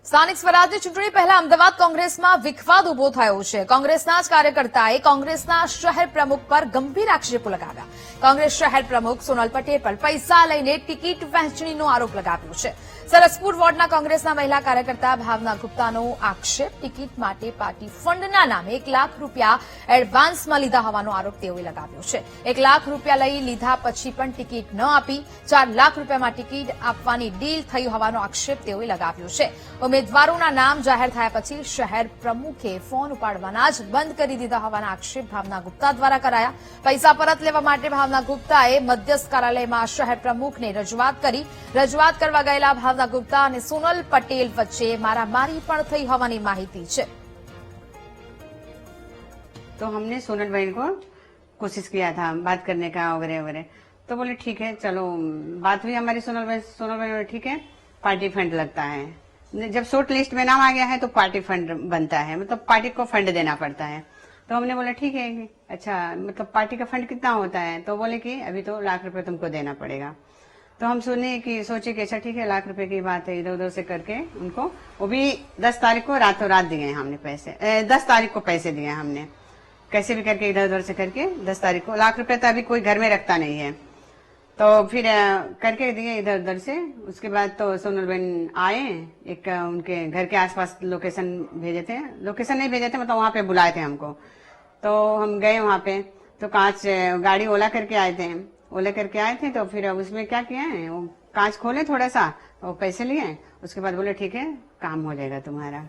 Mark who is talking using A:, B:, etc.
A: સ્થાનિક સ્વરાજની ચૂંટણી પહેલા અમદાવાદ કોંગ્રેસમાં વિખવાદ ઉભો થયો છે। કોંગ્રેસના જ કાર્યકર્તાએ કોંગ્રેસના શહેર પ્રમુખ પર ગંભીર આક્ષેપો લગાવ્યા। કોંગ્રેસ શહેર પ્રમુખ સોનલ પટેલ પર પૈસા લઈને ટિકિટ વહેંચણીનો આરોપ લગાવ્યો છે। સરસપુર વોર્ડના કોંગ્રેસના મહિલા કાર્યકર્તા ભાવના ગુપ્તાનો આક્ષેપ ટિકિટ માટે પાર્ટી ફંડના નામે 1 લાખ રૂપિયા એડવાન્સમાં લીધા હોવાનો આરોપ તેઓએ લગાવ્યો છે। 1 લાખ રૂપિયા લઈ લીધા પછી પણ ટિકિટ ન આપી 4 લાખ રૂપિયામાં ટિકિટ આપવાની ડીલ થઈ હોવાનો આક્ષેપ તેઓએ લગાવ્યો છે। ઉમેદવારોના નામ જાહેર થયા પછી શહેર પ્રમુખે ફોન ઉપાડવાના જ બંધ કરી દીધા હોવાના આક્ષેપ ભાવના ગુપ્તા દ્વારા કરાયા। પૈસા પરત લેવા માટે ભાવના ગુપ્તાએ મધ્યસ્થ કાર્યાલયમાં શહેર પ્રમુખને રજૂઆત કરી। રજૂઆત કરવા ગયેલા ભાવના गुप्ता और सोनल पटेल वच्चे मारामारी पण थई होवानी माहिती है।
B: तो हमने सोनल बहन को कोशिश किया था बात करने का वगैरह वगैरह, तो बोले ठीक है चलो बात हुई हमारी। सोनल बहन ठीक है पार्टी फंड लगता है, जब शॉर्ट लिस्ट में नाम आ गया है तो पार्टी फंड बनता है, मतलब पार्टी को फंड देना पड़ता है। तो हमने बोला ठीक है अच्छा मतलब पार्टी का फंड कितना होता है, तो बोले कि अभी तो 1 लाख रुपए तुमको देना पड़ेगा। तो हम सोचे कि अच्छा ठीक है 1 लाख रुपए की बात है, इधर उधर से करके उनको वो भी 10 तारीख को रातों रात दिए हमने पैसे। 10 तारीख को पैसे दिए हमने, कैसे भी करके इधर उधर से करके 10 तारीख को। 1 लाख रुपए तो अभी कोई घर में रखता नहीं है, तो फिर करके दिए इधर उधर से। उसके बाद तो सोनल बहन आए, एक उनके घर के आसपास लोकेशन भेजे थे, लोकेशन नहीं भेजे थे मतलब वहां पे बुलाए थे हमको। तो हम गए वहां पे, तो कांच गाड़ी ओला करके आए थे, ओले करके आए थे। तो फिर उसमें क्या किया है वो कांच खोले थोड़ा सा, वो पैसे लिए, उसके बाद बोले ठीक है काम हो जाएगा तुम्हारा।